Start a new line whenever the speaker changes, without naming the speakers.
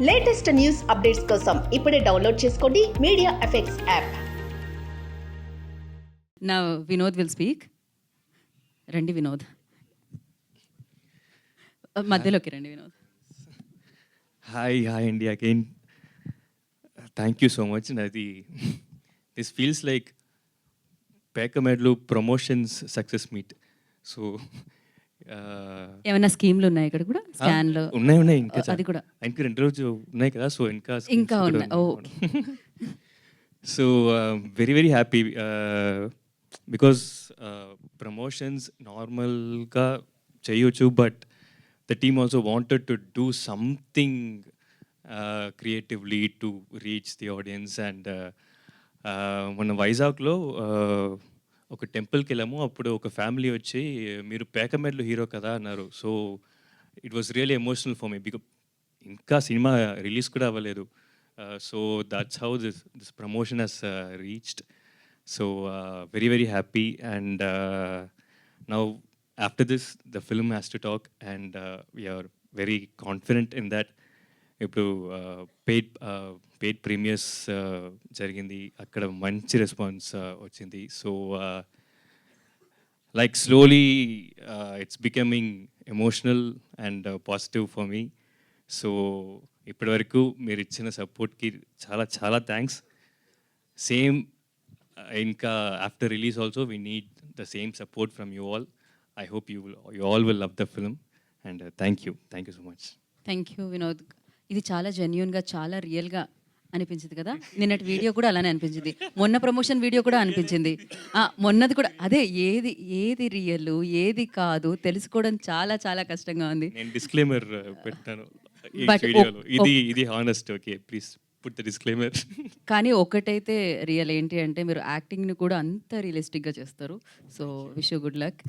Latest news updates కోసం ఇప్పుడే download చేసుకోండి media effects app.
Now Vinod will speak. Randi Vinod. మధ్యలోకి రండి Vinod.
Hi India again. Thank you so much. Nadi, this feels like Pekamadlu promotions success meet. So
ఏమైనా స్కీమ్లు ఉన్నాయి ఇక్కడ కూడా స్కాన్లో
ఉన్నాయి ఇంకా
అది కూడా
ఇంకా 2 రోజు ఉన్నాయి కదా, సో
ఇంకా ఉన్నాయి. Okay.
So very happy because promotions నార్మల్గా చేయొచ్చు, but the team also wanted to do something creatively to reach the audience. And మన వైజాగ్లో ఒక టెంపుల్కి వెళ్ళాము. అప్పుడు ఒక ఫ్యామిలీ వచ్చి మీరు పేకమెడ్లు హీరో కదా అన్నారు. So it was really emotional for me because ఇంకా సినిమా రిలీజ్ కూడా అవ్వలేదు. So that's how this promotion has reached. So very happy. And now after this the film has to talk, and we are very confident in that. ఇప్పుడు paid premieres జరిగింది, అక్కడ మంచి response వచ్చింది. So like slowly it's becoming emotional and positive for me. So ఇప్పటివరకు మీరు ఇచ్చిన సపోర్ట్కి చాలా thanks. Same ఇంకా after release also we need the same support from you all. I hope you all will love the film, and thank you so much.
Thank you Vinod. ఇది చాలా జెన్యున్గా చాలా రియల్గా అనిపించింది కదా. నిన్నటి వీడియో కూడా అలానే అనిపించింది, మొన్న ప్రమోషన్ వీడియో కూడా అనిపించింది, మొన్నది కూడా అదే. ఏది రియల్ ఏది కాదు తెలుసుకోవడం చాలా కష్టంగా ఉంది.
నేను డిస్క్లైమర్ పెట్టాను ఈ
But
వీడియోలో, ఇది honest. Okay, please put the disclaimer.
కానీ ఒకటైతే రియల్ ఏంటి అంటే మీరు యాక్టింగ్ని కూడా అంత రియలిస్టిక్గా చేస్తారు. So wish you good luck.